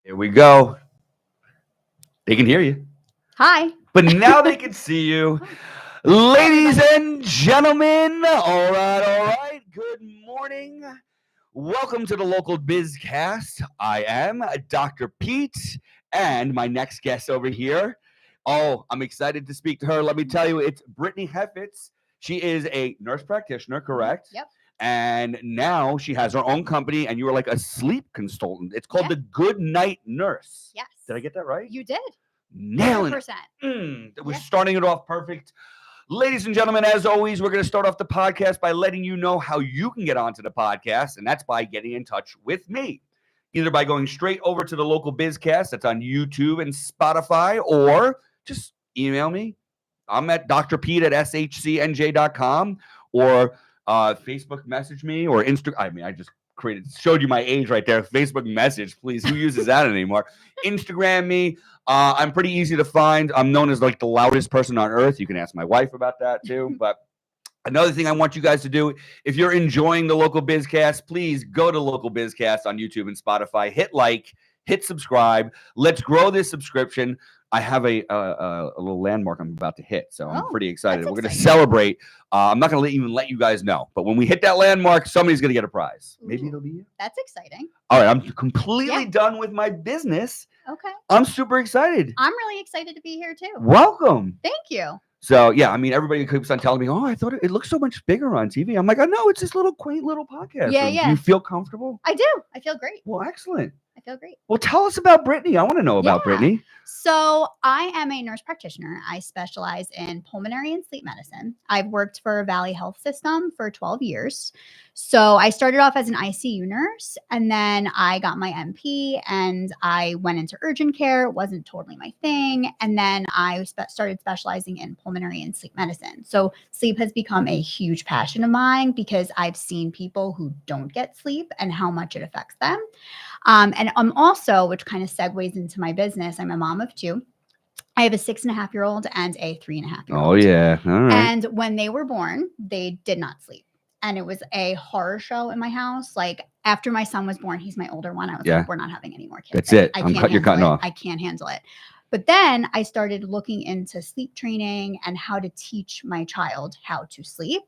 Here we go. They can hear you. Hi. But now they can see you. Ladies and gentlemen, all right. Good morning. Welcome to the local BizCast. I am Dr. Pete, and my next guest over here. Oh, I'm excited to speak to her. Let me tell you, it's Brittany Hefetz. She is a nurse practitioner, correct? Yep. And now she has her own company, and you are like a sleep consultant. It's called the GoodNight Nurse. Yes. Did I get that right? You did. Nailing it. 100%. We're starting it off perfect. Ladies and gentlemen, as always, we're going to start off the podcast by letting you know how you can get onto the podcast, and that's by getting in touch with me, either by going straight over to the local BizCast that's on YouTube and Spotify, or just email me. I'm at drpete@shcnj.com, or Facebook message me, or Instagram. I mean, I just showed you my age right there. Facebook message, please. Who uses that anymore? Instagram me. I'm pretty easy to find. I'm known as like the loudest person on earth. You can ask my wife about that too. But another thing I want you guys to do, if you're enjoying the local BizCast, please go to local BizCast on YouTube and Spotify. Hit like, hit subscribe. Let's grow this subscription. I have a little landmark I'm about to hit, so I'm pretty excited. We're going to celebrate. I'm not going to even let you guys know, but when we hit that landmark, somebody's going to get a prize. Maybe it'll be you. That's exciting. All right, I'm completely done with my business. Okay. I'm super excited. I'm really excited to be here too. Welcome. Thank you. So, yeah, I mean, everybody keeps on telling me, oh, I thought it looks so much bigger on TV. I'm like, oh, no, it's this little quaint little podcast. Yeah, room. yeah. Do you feel comfortable? I do. I feel great. Well, excellent. I feel great. Well, tell us about Brittany. I want to know about Brittany. So I am a nurse practitioner. I specialize in pulmonary and sleep medicine. I've worked for Valley Health System for 12 years. So I started off as an ICU nurse, and then I got my MP and I went into urgent care. It wasn't totally my thing. And then I started specializing in pulmonary and sleep medicine. So sleep has become a huge passion of mine because I've seen people who don't get sleep and how much it affects them. And I'm also, which kind of segues into my business, I'm a mom of two. I have a 6.5-year-old and a 3.5-year-old. Oh, yeah. All right. And when they were born, they did not sleep. And it was a horror show in my house. Like after my son was born, he's my older one. I was like, we're not having any more kids. That's it. You're cutting off. I can't handle it. But then I started looking into sleep training and how to teach my child how to sleep.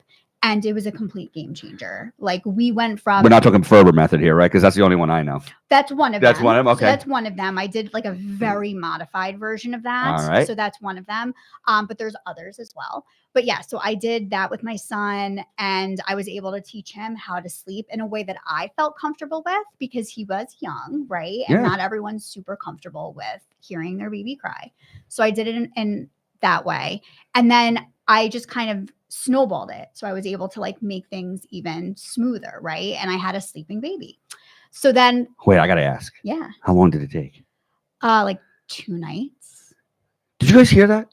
And it was a complete game changer. Like we went from... We're not talking Ferber method here, right? Because that's the only one I know. That's one of them. That's one of them? Okay. So that's one of them. I did like a very modified version of that. All right. So that's one of them. But there's others as well. But yeah, so I did that with my son, and I was able to teach him how to sleep in a way that I felt comfortable with because he was young, right? And not everyone's super comfortable with hearing their baby cry. So I did it in that way. And then I just kind of snowballed it. So I was able to like make things even smoother, right? And I had a sleeping baby. So then... Wait, I got to ask. Yeah. How long did it take? Like 2 nights. Did you guys hear that?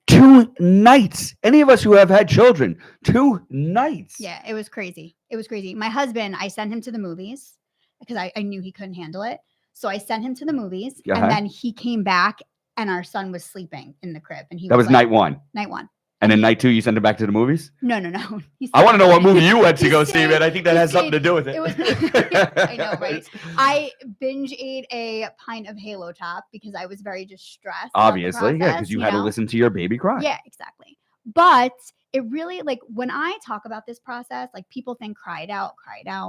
2 nights. Any of us who have had children, 2 nights. Yeah, it was crazy. It was crazy. My husband, I sent him to the movies because I knew he couldn't handle it. So I sent him to the movies, and then he came back and our son was sleeping in the crib. And that was like, night one. Night one. And then night 2, you sent him back to the movies? No. I want to know what movie you went to go see, man. I think that has something to do with it. I know, right? I binge ate a pint of Halo Top because I was very distressed. Obviously, because you had to listen to your baby cry. Yeah, exactly. But it really, like, when I talk about this process, like, people think cried out,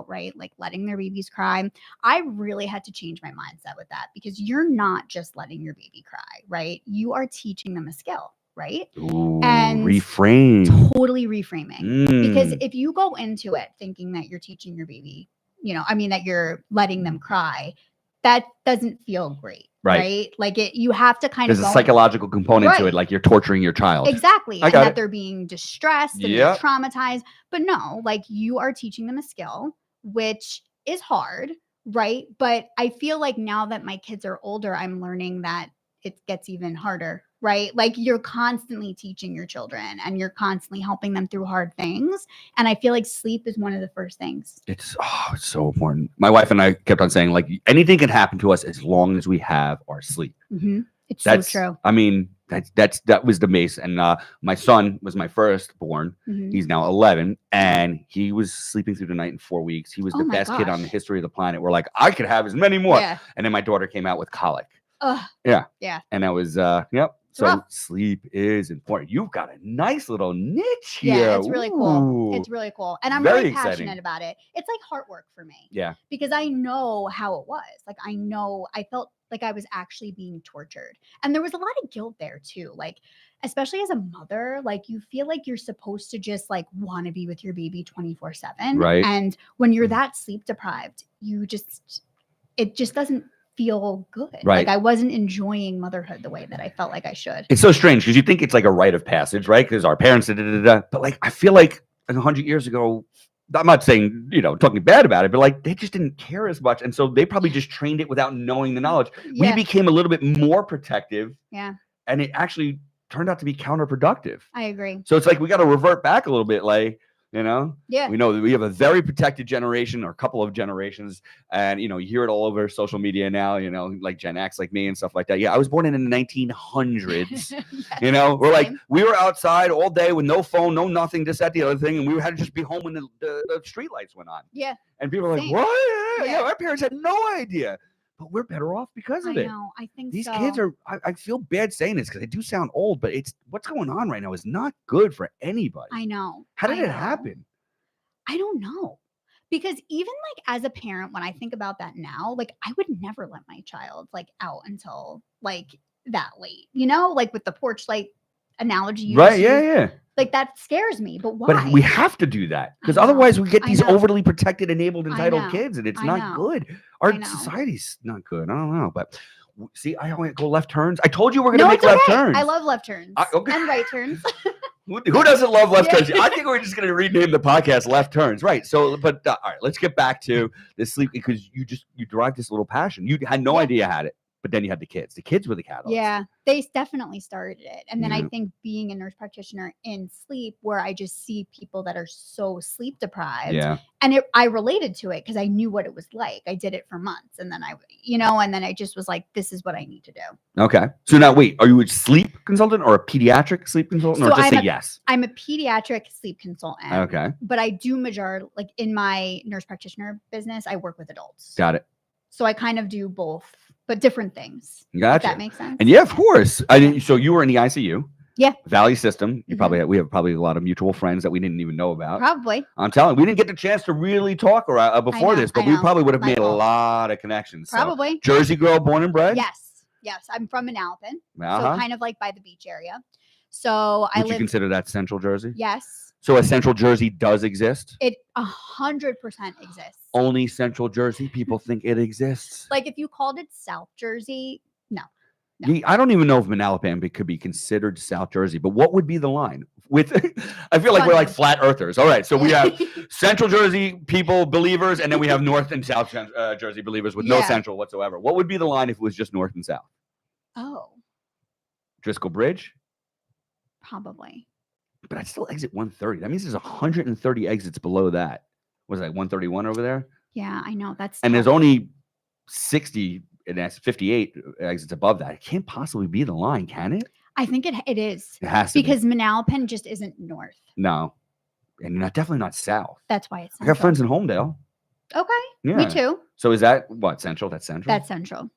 right? Like, letting their babies cry. I really had to change my mindset with that because you're not just letting your baby cry, right? You are teaching them a skill. Right? Ooh, and totally reframing. Because if you go into it thinking that you're teaching your baby, that you're letting them cry, that doesn't feel great. Right? Like you have to kind of there's a psychological component to it, like you're torturing your child. Exactly. And that they're being distressed and they're traumatized. But no, like you are teaching them a skill, which is hard, right? But I feel like now that my kids are older, I'm learning that it gets even harder, right? Like you're constantly teaching your children and you're constantly helping them through hard things. And I feel like sleep is one of the first things. It's so important. My wife and I kept on saying, like, anything can happen to us as long as we have our sleep. That's so true. I mean, that was the mace. And my son was my firstborn. Mhm. He's now 11, and he was sleeping through the night in 4 weeks. He was Oh the my best kid on the gosh. history of the planet. We're like, I could have as many more. Yeah. And then my daughter came out with colic. Ugh. Yeah. Yeah. And that was yep. So rough. sleep is important. You've got a nice little niche here. Yeah, it's really cool. Ooh. It's really cool. And I'm Very really exciting. passionate about it. It's like heart work for me. Yeah. Because I know how it was. Like I felt like I was actually being tortured. And there was a lot of guilt there too. Like, especially as a mother, like you feel like you're supposed to just like want to be with your baby 24/7. Right. And when you're that sleep deprived, it just doesn't feel good. Right. Like I wasn't enjoying motherhood the way that I felt like I should. It's so strange because you think it's like a rite of passage, right? Because our parents did, but like I feel like 100 years ago, I'm not saying, talking bad about it, but like they just didn't care as much. And so they probably just trained it without knowing the knowledge. Yeah. We became a little bit more protective. Yeah. And it actually turned out to be counterproductive. I agree. So it's like we got to revert back a little bit, like, Yeah. we know that we have a very protected generation or a couple of generations. And, you hear it all over social media now, like Gen X, like me and stuff like that. Yeah, I was born in the 1900s. Yes, we're like, same. we were outside all day with no phone, no nothing, this, that, the other thing. And we had to just be home when the street lights went on. Yeah. And people were like, Same. what? Yeah. Our parents had no idea. But we're better off because of I it. know. I think These so. kids are, I feel bad saying this because they do sound old, but what's going on right now is not good for anybody. I know. How did I it know. happen? I don't know. Because even like as a parent, when I think about that now, like I would never let my child like out until like that late, like with the porch light analogy. You Right. just Yeah. used, Yeah. Like that scares me. But why? But we have to do that because I know, otherwise we get I these know. overly protected, enabled, I entitled know, kids, and it's I not know, good. Our I know. society's not good. I don't know, but see, I only go left turns. I told you we're gonna No, make it's left okay. turns. I love left turns Okay. and right turns. Who doesn't love left Yeah. turns? I think we're just gonna rename the podcast "Left Turns." Right. So, but all right, let's get back to the sleep because you derived this little passion. You had no Yeah. idea you had it, but then you had the kids. The kids were the catalyst. Yeah, they definitely started it. And then Yeah. I think being a nurse practitioner in sleep, where I just see people that are so sleep deprived, Yeah. and I related to it because I knew what it was like. I did it for months, and then I just was like, this is what I need to do. Okay. So now, wait, are you a sleep consultant or a pediatric sleep consultant, or So just say yes? I'm a pediatric sleep consultant. Okay. But I do like in my nurse practitioner business, I work with adults. Got it. So I kind of do both, but different things. Gotcha. If that makes sense. And yeah, of course. So you were in the ICU. Yeah. Valley System. You Mhm. we have probably a lot of mutual friends that we didn't even know about. Probably. I'm telling you, we didn't get the chance to really talk before know, this, but I we know. probably would have My made a fault. lot of connections. So, Probably. Jersey girl, born and bred. Yes. I'm from Manalapan, Uh-huh. so kind of like by the beach area. So I Would you live. consider that Central Jersey? Yes, So a Central Jersey does exist. it 100% exists. Only Central Jersey people think it exists. Like if you called it South Jersey, no. I don't even know if Manalapan could be considered South Jersey, but what would be the line? I feel like we're like flat earthers. All right, so we have Central Jersey people, believers, and then we have North and South Jersey believers with no Yeah. Central whatsoever. What would be the line if it was just North and South? Oh, Driscoll Bridge? probably. But I'd still exit 130. That means there's 130 exits below that. Was it like 131 over there? Yeah, I know. That's And there's tough. only 60, and that's 58 exits above that. It can't possibly be the line, can it? I think it is It has to be. because Manalapan just isn't north. No. And definitely not south. That's why it's I central. got friends in Homedale. Okay, Yeah. me too. So is that what, Central? That's Central? That's central.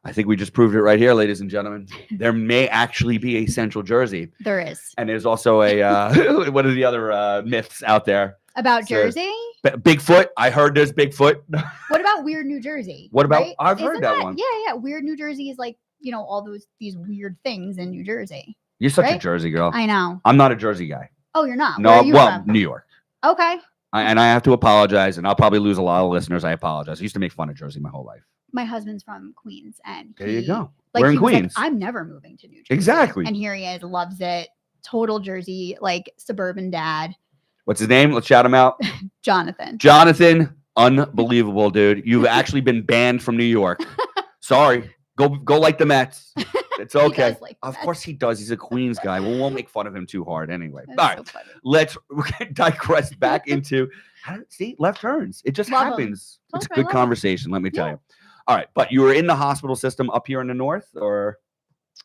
I think we just proved it right here, ladies and gentlemen. There may actually be a Central Jersey. There is. And there's also a, what are the other myths out there? About So- Jersey? Bigfoot. I heard there's Bigfoot. What about Weird New Jersey? What about- right? I've heard Isn't that one. Yeah. Weird New Jersey is like, all these weird things in New Jersey. You're such a Right? Jersey girl. I know. I'm not a Jersey guy. Oh, you're not? No, Where are you well, from? New York. Okay. And I have to apologize, and I'll probably lose a lot of listeners. I apologize. I used to make fun of Jersey my whole life. My husband's from Queens, and There you go. Like, We're in he was like, Queens. I'm never moving to New Jersey. Exactly. And here he is, loves it. Total Jersey, like suburban dad, What's his name? Let's shout him out. Jonathan. Jonathan. Unbelievable, dude. You've actually been banned from New York. Sorry. Go like the Mets. It's He okay. does like Of that. course he does. He's a Queens guy. We won't make fun of him too hard anyway. That's All right. so funny. Let's digress back into see left turns. It just Love 'em. happens. Told It's a you I good love 'em. conversation, let me tell Yeah. you. All right, but you were in the hospital system up here in the north, or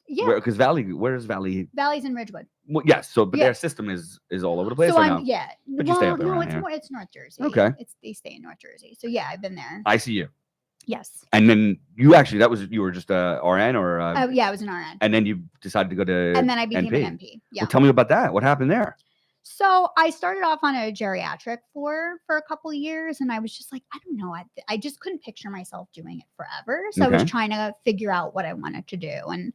Yeah. Because Valley, where's Valley? Valley's in Ridgewood. Well, yes. So, but Yeah. their system is all over the place. So or I'm no? yeah. But you stay up no, around it's here. more. It's North Jersey. Okay. They stay in North Jersey. So yeah, I've been there. I see you. Yes. And then you actually, you were just a RN or? Yeah, I was an RN. And then you decided to go to. And then I became an NP. Yeah. Well, tell me about that. What happened there? So I started off on a geriatric floor for a couple of years, and I was just like, I don't know, I just couldn't picture myself doing it forever. So I was trying to figure out what I wanted to do, and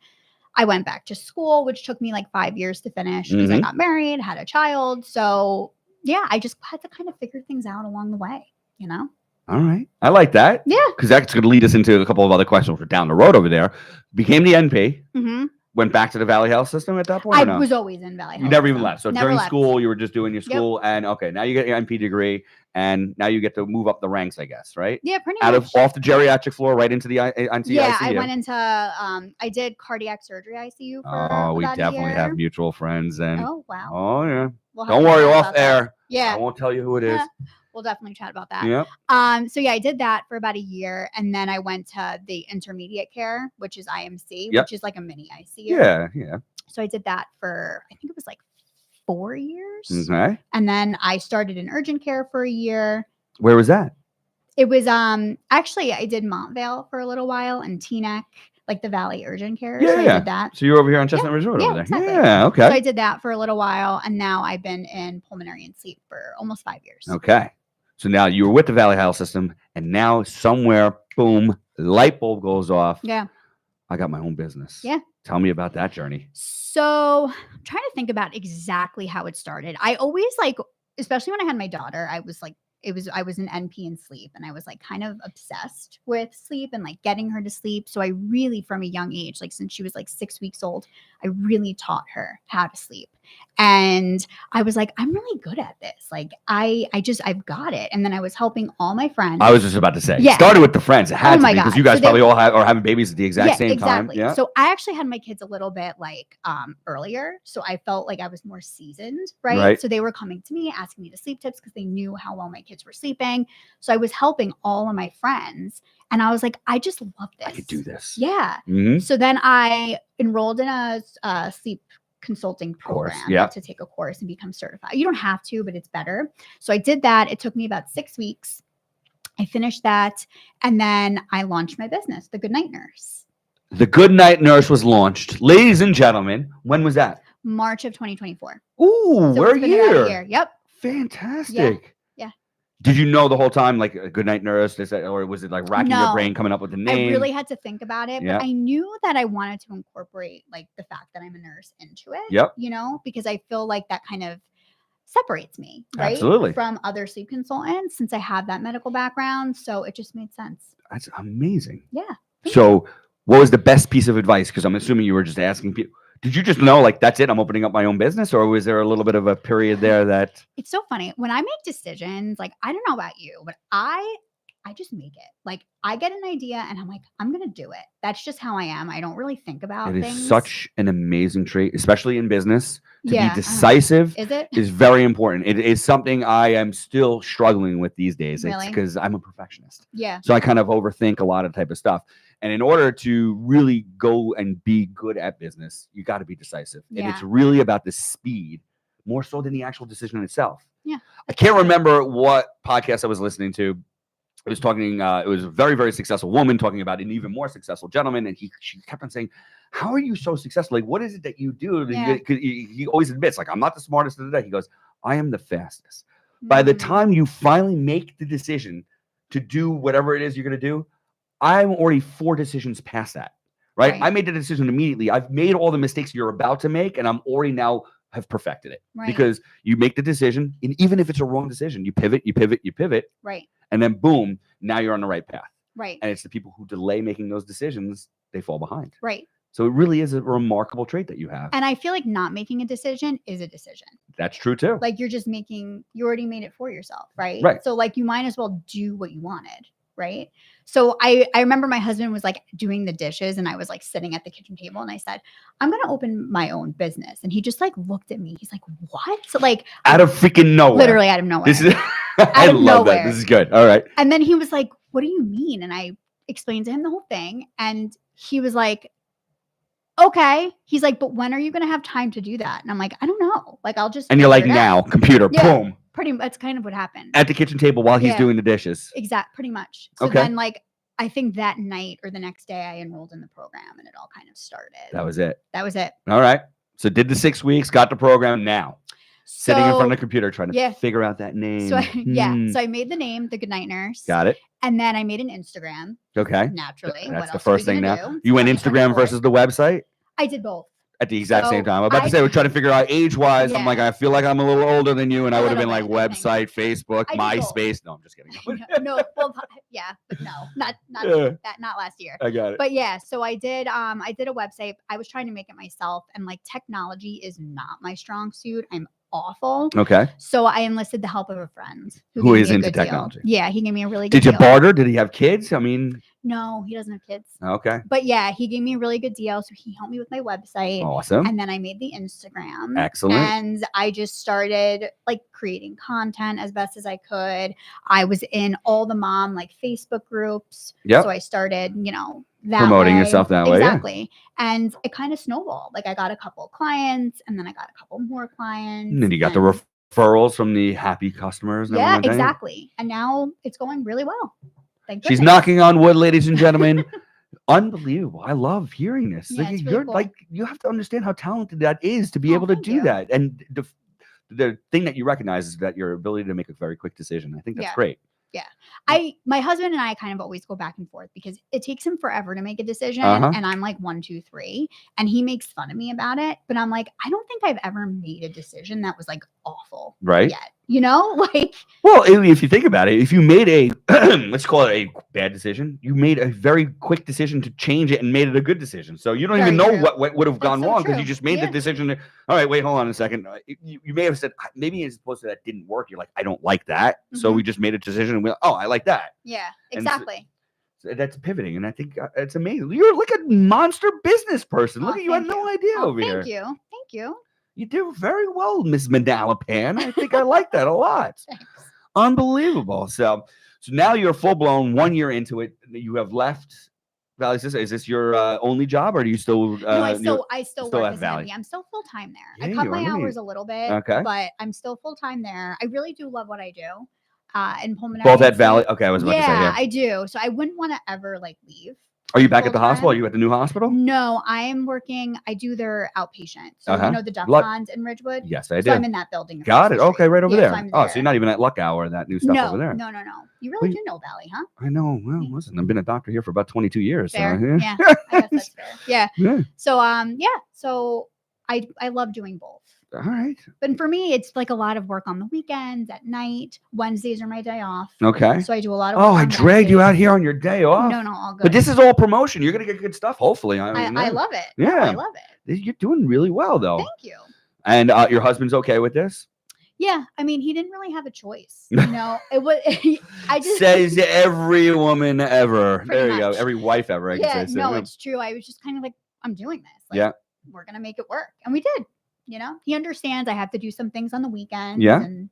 I went back to school, which took me like 5 years to finish because I got married, had a child. So yeah, I just had to kind of figure things out along the way, you know? All right. I like that. Yeah. Because that's going to lead us into a couple of other questions for down the road over there. Became the NP. Mm-hmm. Went back to the Valley Health System at that point? I was always in Valley Health. You never even left. So never during left. school, you were just doing your school. And okay, now you get your NP degree. And now you get to move up the ranks, I guess, right? Yeah, pretty much. Off the geriatric floor right into the ICU. Yeah, I went into, I did cardiac surgery ICU for we about definitely a year. have mutual friends. And Oh, wow. Oh, yeah. We'll Don't worry, off air. Yeah. I won't tell you who it is. We'll definitely chat about that. Yeah. So yeah, I did that for about a year, and then I went to the intermediate care, which is IMC, which is like a mini ICU. Yeah, yeah. So I did that for, I think it was like 4 years. Okay. And then I started in urgent care for a year. Where was that? It was actually I did Montvale for a little while and Teaneck, like the Valley Urgent Care. Yeah, so I did that. So you're over here on Chestnut Ridge Road over there. Exactly. Yeah, okay. So I did that for a little while, and now I've been in pulmonary and sleep for almost 5 years. Okay. So now you were with the Valley Health System, and now somewhere, boom, light bulb goes off. Yeah. I got my own business. Yeah. Tell me about that journey. So I'm trying to think about exactly how it started. I always especially when I had my daughter, I was an NP in sleep, and I was like kind of obsessed with sleep and like getting her to sleep. So I really, from a young age, like since she was like 6 weeks old, I really taught her how to sleep. And I was like, I'm really good at this. Like I've got it. And then I was helping all my friends. I was just about to say, Yeah. It started with the friends. It had to be because God. you guys So probably all are having babies at the exact same time. Yeah. So I actually had my kids a little bit like earlier. So I felt like I was more seasoned, right? So they were coming to me, asking me to sleep tips because they knew how well my kids were sleeping. So I was helping all of my friends. And I was like, I just love this. I could do this. Yeah. Mm-hmm. So then I enrolled in a sleep consulting program to take a course and become certified. You don't have to, but it's better. So I did that. It took me about 6 weeks. I finished that. And then I launched my business, the GoodNight Nurse. The GoodNight Nurse was launched. Ladies and gentlemen, when was that? March of 2024. Ooh, So we're it's been about a here. year. Yep. Fantastic. Yeah. Did you know the whole time, like a GoodNight Nurse, or was it like racking your brain coming up with the name? I really had to think about it, but I knew that I wanted to incorporate like the fact that I'm a nurse into it. Yep. You know, because I feel like that kind of separates me, right? Absolutely. From other sleep consultants, since I have that medical background. So it just made sense. That's amazing. Yeah. So what was the best piece of advice? Because I'm assuming you were just asking people. Did you just know, like, that's it, I'm opening up my own business? Or was there a little bit of a period there that... It's so funny. When I make decisions, like, I don't know about you, but I just make it. Like, I get an idea and I'm like, I'm going to do it. That's just how I am. I don't really think about things. It is such an amazing trait, especially in business. To be Yeah, decisive is very important. It is something I am still struggling with these days. It's Really? because I'm a perfectionist. Yeah. So I kind of overthink a lot of type of stuff. And in order to really go and be good at business, you got to be decisive. And Yeah. it's really about the speed, more so than the actual decision itself. Yeah. I can't remember what podcast I was listening to. It was talking, it was a very, very successful woman talking about an even more successful gentleman. And she kept on saying, how are you so successful? Like, what is it that you do? Yeah. He always admits, like, I'm not the smartest of the day. He goes, I am the fastest. By the time you finally make the decision to do whatever it is you're going to do, I'm already 4 decisions past that, right? I made the decision immediately. I've made all the mistakes you're about to make, and I'm already now have perfected it. Right. Because you make the decision, and even if it's a wrong decision, you pivot. Right. And then boom, now you're on the right path. Right. And it's the people who delay making those decisions, they fall behind. Right. So it really is a remarkable trait that you have. And I feel like not making a decision is a decision. That's true too. Like you already made it for yourself, right? Right. So like you might as well do what you wanted, right? So I remember my husband was like doing the dishes and I was like sitting at the kitchen table and I said, I'm going to open my own business. And he just like looked at me. He's like, what? So like out of freaking nowhere. Literally out of nowhere. This is I love that. This is good. All right. And then he was like, what do you mean? And I explained to him the whole thing. And he was like, okay. He's like, but when are you going to have time to do that? And I'm like, I don't know. Like, I'll just. And you're like, figure it now, out. computer, Yeah. boom. That's kind of what happened. At the kitchen table while he's Yeah. doing the dishes. Pretty much. So Okay. then, like, I think that night or the next day I enrolled in the program and it all kind of started. That was it. All right. So did the 6 weeks, got the program now. Sitting in front of the computer trying to figure out that name. So So I made the name, the GoodNight Nurse. Got it. And then I made an Instagram. Okay. Naturally. That's the first thing now. Do? You went Instagram versus the website? I did both. At the exact same time. I'm about to say, we're trying to figure out age-wise. I'm like, I feel like I'm a little older than you, and I would have been like website, Facebook, MySpace. No, I'm just kidding. No, well, yeah, but no, not that, not last year. I got it. But yeah, so I did a website. I was trying to make it myself, and like technology is not my strong suit. I'm awful. Okay. So I enlisted the help of a friend who is into technology. Yeah, he gave me a really good deal. Did you barter? Did he have kids? I mean, no, he doesn't have kids. Okay. But yeah, he gave me a really good deal. So he helped me with my website. Awesome. And then I made the Instagram. Excellent. And I just started like creating content as best as I could. I was in all the mom like Facebook groups. Yeah. So I started, that promoting yourself that way. Exactly. Yeah. And it kind of snowballed. Like I got a couple of clients and then I got a couple more clients. And then you got the referrals from the happy customers. And yeah, exactly. And now it's going really well. She's knocking on wood, ladies and gentlemen. Unbelievable. I love hearing this. Yeah, like, really cool. Like, you have to understand how talented that is to be able to do that. And the thing that you recognize is that your ability to make a very quick decision. I think that's great. Yeah. My husband and I kind of always go back and forth because it takes him forever to make a decision. And I'm like 1, 2, 3. And he makes fun of me about it. But I'm like, I don't think I've ever made a decision that was like awful. Right. Yet. Like. Well, if you think about it, if you made a, let's call it a bad decision, you made a very quick decision to change it and made it a good decision. So you don't even know what would have gone wrong because you just made the decision. All right, wait, hold on a second. You may have said, maybe as opposed to that didn't work. You're like, I don't like that. So we just made a decision. And I like that. Yeah, exactly. So that's pivoting. And I think it's amazing. You're like a monster business person. Look at you. I had no idea over here. Thank you. You do very well, Miss Manalapan. I think I like that a lot. Unbelievable. So now you're full blown 1 year into it. You have left Valley Sister. Is this your only job, or do you still? No, I still work as Valley. I'm still full time there. Yeah, I cut my hours a little bit, okay, but I'm still full time there. I really do love what I do. In pulmonary. Both at Valley. Okay, I was about to say. Yeah, I do. So I wouldn't want to ever like leave. Are you back at the hospital? Are you at the new hospital? No, I am working. I do their outpatient. So you know the duck pond in Ridgewood? Yes, I do. So I'm in that building. Got it. Okay, right over there. So so you're not even at Luck Hour, that new stuff over there. No. You really do know Valley, huh? I know. Well, listen, I've been a doctor here for about 22 years. Fair. So, yeah, I guess that's fair. Yeah. So so I love doing both. All right. But for me, it's like a lot of work on the weekends, at night. Wednesdays are my day off. Okay. So I do a lot of work. Oh, I dragged you out here on your day off. No, all good. But this is all promotion. You're going to get good stuff, hopefully. I love it. Yeah. I love it. You're doing really well, though. Thank you. And your husband's okay with this? Yeah. I mean, he didn't really have a choice. It was, I just. Says every woman ever. There you much. go. Every wife ever, I can say. No, it's true. I was just kind of like, I'm doing this. Yeah. We're going to make it work. And we did. He understands I have to do some things on the weekends. Yeah. And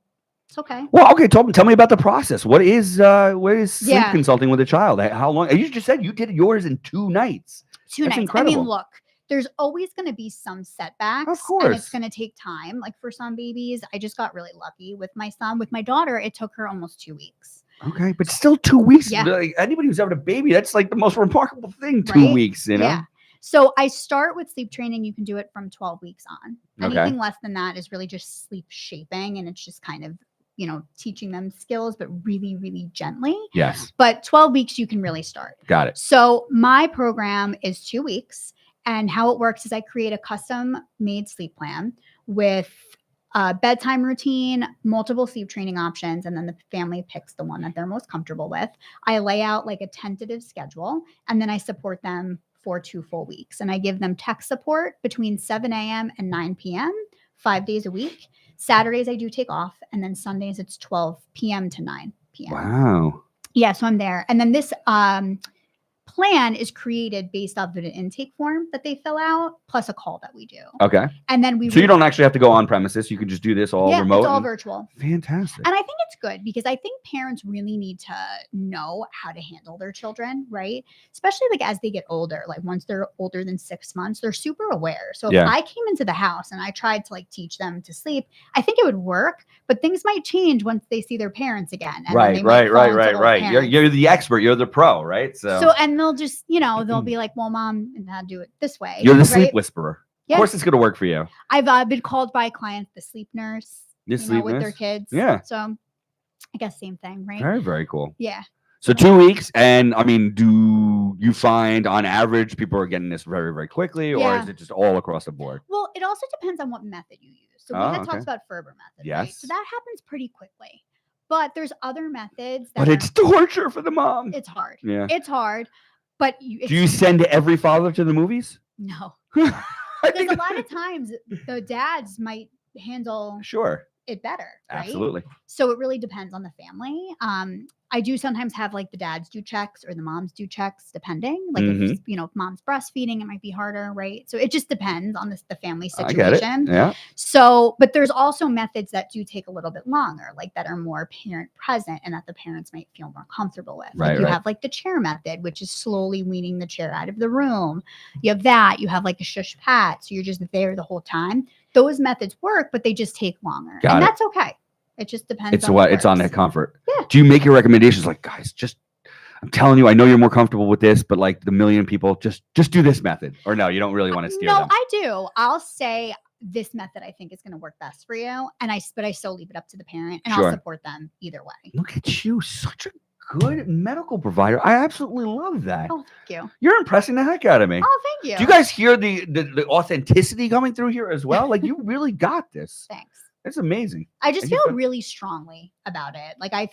it's okay. Well, okay. Tell me about the process. What is sleep consulting with a child? How long? You just said you did yours in 2 nights. 2 nights. Incredible. I mean, look, there's always going to be some setbacks. Of course. And it's going to take time. Like for some babies, I just got really lucky with my son. With my daughter, it took her almost 2 weeks. Okay. But still 2 weeks. Yeah. Like, anybody who's having a baby, that's like the most remarkable thing. 2 weeks, Yeah. So I start with sleep training. You can do it from 12 weeks on. Anything less than that is really just sleep shaping. And it's just kind of, teaching them skills, but really, really gently. Yes. But 12 weeks, you can really start. Got it. So my program is 2 weeks. And how it works is I create a custom made sleep plan with a bedtime routine, multiple sleep training options, and then the family picks the one that they're most comfortable with. I lay out like a tentative schedule, and then I support them for 2 full weeks. And I give them tech support between 7 a.m. and 9 p.m., 5 days a week. Saturdays I do take off. And then Sundays it's 12 p.m. to 9 p.m. Wow. Yeah. So I'm there. And then this plan is created based off of an intake form that they fill out plus a call that we do. Okay. And then So you don't actually have to go on premises. You can just do this all remote. It's all virtual. Fantastic. And I think it's good because I think parents really need to know how to handle their children, right? Especially like as they get older, like once they're older than 6 months, they're super aware. So if I came into the house and I tried to like teach them to sleep, I think it would work, but things might change once they see their parents again. And right. You're the expert. You're the pro, right? So and they'll just, they'll be like, well, mom and dad do it this way. You're the sleep whisperer. Yeah. Of course it's going to work for you. I've been called by clients the sleep nurse, with their kids. Yeah. So I guess same thing, right? Very, very cool. Yeah. So 2 weeks. And I mean, do you find on average people are getting this very, very quickly or is it just all across the board? Well, it also depends on what method you use. So we had talked about Ferber method. Yes. Right? So that happens pretty quickly. But there's other methods. But it's torture for the mom. It's hard. Yeah. It's hard. But do you send every father to the movies? No. Because a lot of times the dads might handle it better. Right? Absolutely. So it really depends on the family. I do sometimes have like the dads do checks or the moms do checks, depending. Like if mom's breastfeeding, it might be harder, right? So it just depends on the family situation. I get it. Yeah. So, but there's also methods that do take a little bit longer, like that are more parent present and that the parents might feel more comfortable with. Like you have like the chair method, which is slowly weaning the chair out of the room. You have that. You have like a shush pat, so you're just there the whole time. Those methods work, but they just take longer, and that's okay. It just depends. It's on that comfort. Yeah. Do you make your recommendations like, guys, I'm telling you, I know you're more comfortable with this, but like the million people, just do this method. Or no, you don't really want to steer them. No, I do. I'll say this method I think is going to work best for you. But I still leave it up to the parent and I'll support them either way. Look at you. Such a good medical provider. I absolutely love that. Oh, thank you. You're impressing the heck out of me. Oh, thank you. Do you guys hear the authenticity coming through here as well? Like you really got this. Thanks. It's amazing. I just feel really strongly about it. Like I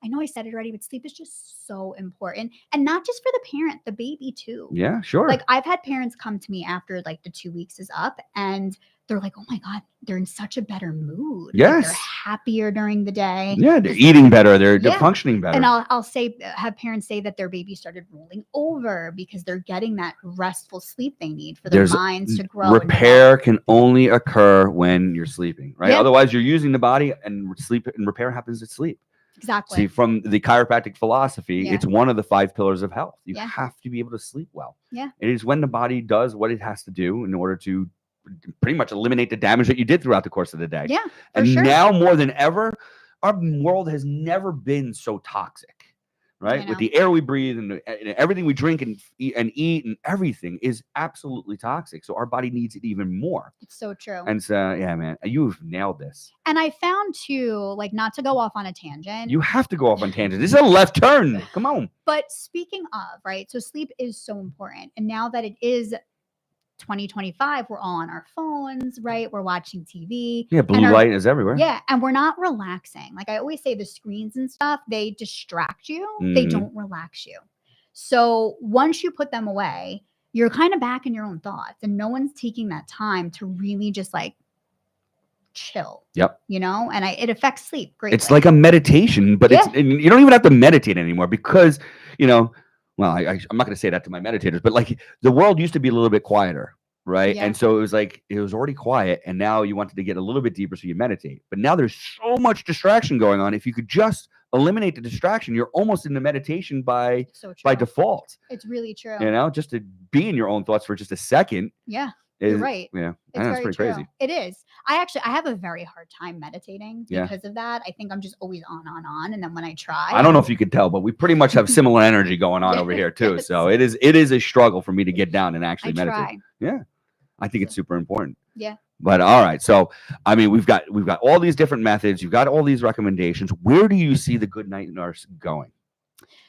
know I said it already, but sleep is just so important. And not just for the parent, the baby too. Yeah, sure. Like I've had parents come to me after like the 2 weeks is up and they're like, oh my God, they're in such a better mood. Yes. Like they're happier during the day. Yeah, they're eating better. They're functioning better. And I'll have parents say that their baby started rolling over because they're getting that restful sleep they need for their minds to grow. Repair can only occur when you're sleeping, right? Yeah. Otherwise, you're using the body and sleep and repair happens at sleep. Exactly. See, from the chiropractic philosophy, it's one of the 5 pillars of health. You have to be able to sleep well. Yeah. It is when the body does what it has to do in order to pretty much eliminate the damage that you did throughout the course of the day. Yeah. And now more than ever, our world has never been so toxic, right? With the air we breathe and everything we drink and eat and everything is absolutely toxic. So our body needs it even more. It's so true. And so, yeah, man, you've nailed this. And I found too, like not to go off on a tangent. You have to go off on tangent. This is a left turn. Come on. But speaking of, right? So sleep is so important. And now that it is 2025, we're all on our phones, right? We're watching TV. Yeah, blue light is everywhere. Yeah, and we're not relaxing. Like I always say, the screens and stuff, they distract you. They don't relax you. So once you put them away, you're kind of back in your own thoughts and no one's taking that time to really just like chill. Yep. And it affects sleep greatly. It's like a meditation, but you don't even have to meditate anymore because, well, I'm not going to say that to my meditators, but like the world used to be a little bit quieter, right? Yeah. And so it was already quiet, and now you wanted to get a little bit deeper, so you meditate. But now there's so much distraction going on. If you could just eliminate the distraction, you're almost in the meditation by default. It's really true. Just to be in your own thoughts for just a second. Yeah. You're right. Yeah. It's pretty true. crazy. It is. I have a very hard time meditating because of that. I think I'm just always on. And then when I try, I don't know if you could tell, but we pretty much have similar energy going on over here too. Yes. So it is a struggle for me to get down and actually meditate. Try. Yeah. I think it's super important. Yeah. But all right. So, I mean, we've got all these different methods. You've got all these recommendations. Where do you see the GoodNight Nurse going?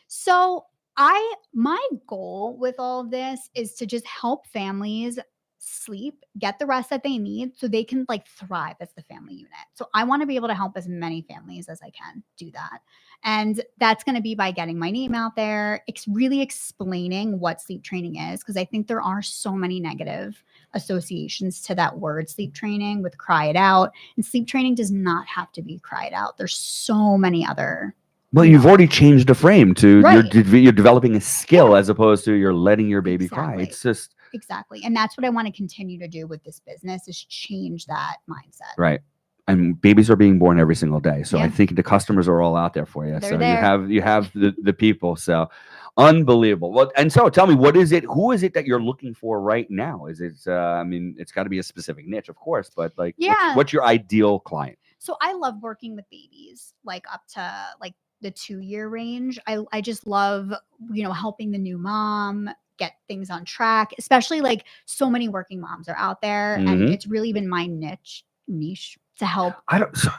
So my goal with all of this is to just help families sleep, get the rest that they need so they can like thrive as the family unit. So I want to be able to help as many families as I can do that. And that's going to be by getting my name out there, really explaining what sleep training is, because I think there are so many negative associations to that word sleep training with cry it out. And sleep training does not have to be cried out. There's so many other Well, you you've know? already changed the frame to Right. you're developing a skill Yeah. as opposed to you're letting your baby cry. Exactly. It's just Exactly. And that's what I want to continue to do with this business is change that mindset. right. And babies are being born every single day. So I Yeah. think the customers are all out there for you. They're So there. you have the people. So unbelievable. Well, and so tell me, what is it? Who is it that you're looking for right now? Is it? I mean, it's got to be a specific niche, of course. But like, Yeah. what's your ideal client? So I love working with babies, like up to like the 2-year range. I just love, helping the new mom get things on track, especially like so many working moms are out there, and Mhm. it's really been my niche to help. I don't. So,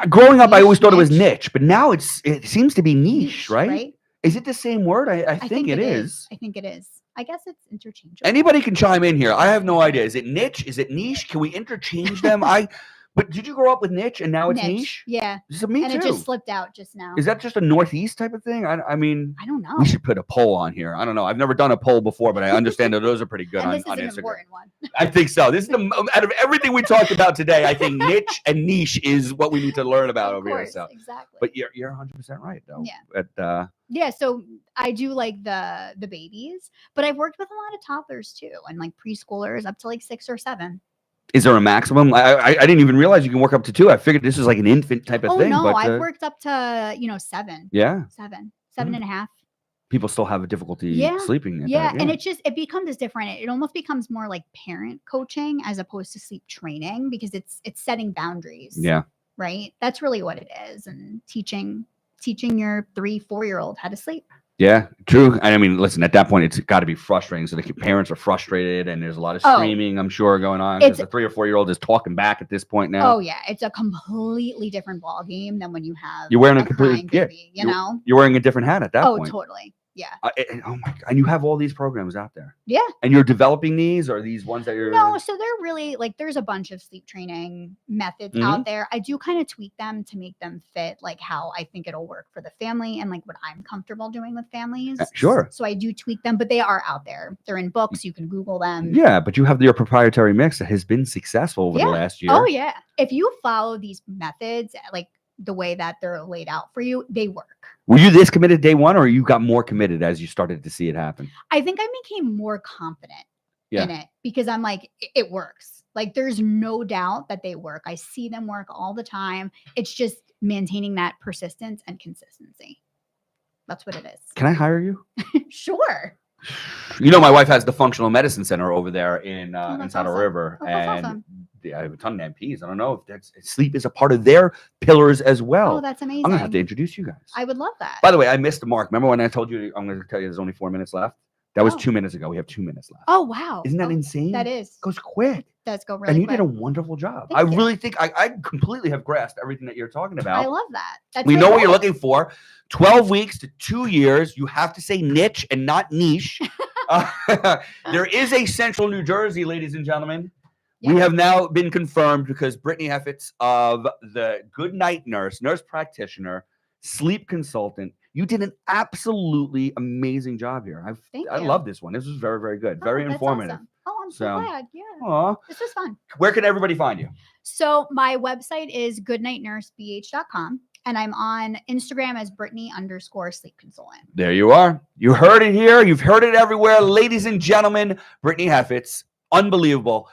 growing up, I always thought it was Niche. niche, but now it seems to be niche, right? Right? Is it the same word? I I think it is. I think it is. I guess it's interchangeable. Anybody can chime in here. I have no idea. Is it niche? Is it niche? Can we interchange them? But did you grow up with niche and now it's niche? Yeah. So me And too. it just slipped out just now. Is that just a Northeast type of thing? I mean, I don't know. we should put a poll on here. I don't know. I've never done a poll before, but I understand that those are pretty good And on this is an Instagram. important one. I think so. This is out of everything we talked about today, I think niche and niche is what we need to learn about Of over here. course, So, exactly. but you're 100% right though. Yeah. But, Yeah, so I do like the babies, but I've worked with a lot of toddlers too, and like preschoolers up to like 6 or 7. is there a maximum? I didn't even realize you can work up to 2. I figured this was like an infant type of Oh thing. no, but, I've worked up to 7. Yeah. 7 Mm. and a half. People still have a difficulty Yeah. sleeping. At Yeah, that, and it becomes different. It almost becomes more like parent coaching as opposed to sleep training because it's setting boundaries. Yeah. Right? That's really what it is, and teaching your 3-4-year-old how to sleep. Yeah, true. And I mean, listen, at that point, it's got to be frustrating. So the parents are frustrated, and there's a lot of screaming, I'm sure, going on because the 3 or 4-year-old is talking back at this point now. Oh yeah, it's a completely different ball game than when you have You're wearing a crying completely baby. You're wearing a different hat at that point. Totally. Yeah. Oh my God. And you have all these programs out there. Yeah. And you're developing these, or these ones that you're No, so they're really like there's a bunch of sleep training methods Mhm. out there. I do kind of tweak them to make them fit like how I think it'll work for the family and like what I'm comfortable doing with families. Sure. So I do tweak them, but they are out there. They're in books. You can Google them. Yeah, but you have your proprietary mix that has been successful over the last year. Oh yeah. If you follow these methods like the way that they're laid out for you, they work. Were you this committed day one, or you got more committed as you started to see it happen? I think I became more confident in it because I'm like, it works. Like there's no doubt that they work. I see them work all the time. It's just maintaining that persistence and consistency. That's what it is. Can I hire you? Sure. You know, my wife has the functional medicine center over there in Saddle awesome. River, Oh, that's and awesome. I have a ton of MPs. I don't know if sleep is a part of their pillars as well. Oh, that's amazing. I'm gonna have to introduce you guys. I would love that. By the way, I missed the mark. Remember when I told you I'm going to tell you there's only 4 minutes left? That was Oh. 2 minutes ago. We have 2 minutes left. Oh wow. Isn't that insane? That is. It goes quick. Does go really And you quick. did a wonderful job. Thank you. Really think I completely have grasped everything that you're talking about. I love that. That's We my know what you're goal. looking for. 12 weeks to 2 years. You have to say niche and not niche. There is a Central New Jersey, ladies and gentlemen. We have now been confirmed because Brittany Hefetz of the GoodNight nurse practitioner, sleep consultant. You did an absolutely amazing job here. I love this one. This was very, very good. Very that's informative. awesome. Oh, I'm so glad. Yeah. Aw. This was fun. Where can everybody find you? So my website is goodnightnursebh.com, and I'm on Instagram as Brittany_sleep consultant. There you are. You heard it here. You've heard it everywhere. Ladies and gentlemen, Brittany Hefetz. Unbelievable.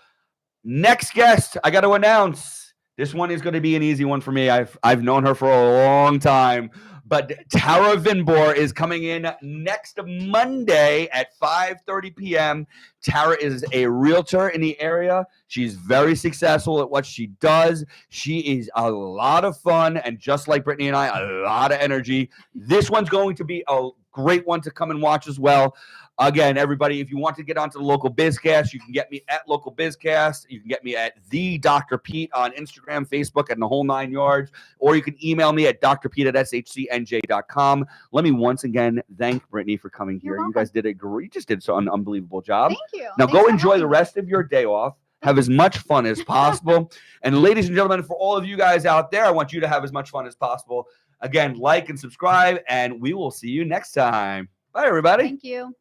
Next guest, I got to announce. This one is going to be an easy one for me. I've known her for a long time. But Tara Vinbor is coming in next Monday at 5:30 p.m. Tara is a realtor in the area. She's very successful at what she does. She is a lot of fun, and just like Brittany and I, a lot of energy. This one's going to be a great one to come and watch as well. Again, everybody, if you want to get onto the Local Bizcast, you can get me at Local Bizcast. You can get me at the Dr. Pete on Instagram, Facebook, and the whole 9 yards. Or you can email me at drpete@shcnj.com. Let me once again thank Brittany for coming here. You guys did a great, you just did an unbelievable job. Thank you. Now Thanks go for enjoy having the me. rest of your day off. Have as much fun as possible. And ladies and gentlemen, for all of you guys out there, I want you to have as much fun as possible. Again, like and subscribe, and we will see you next time. Bye, everybody. Thank you.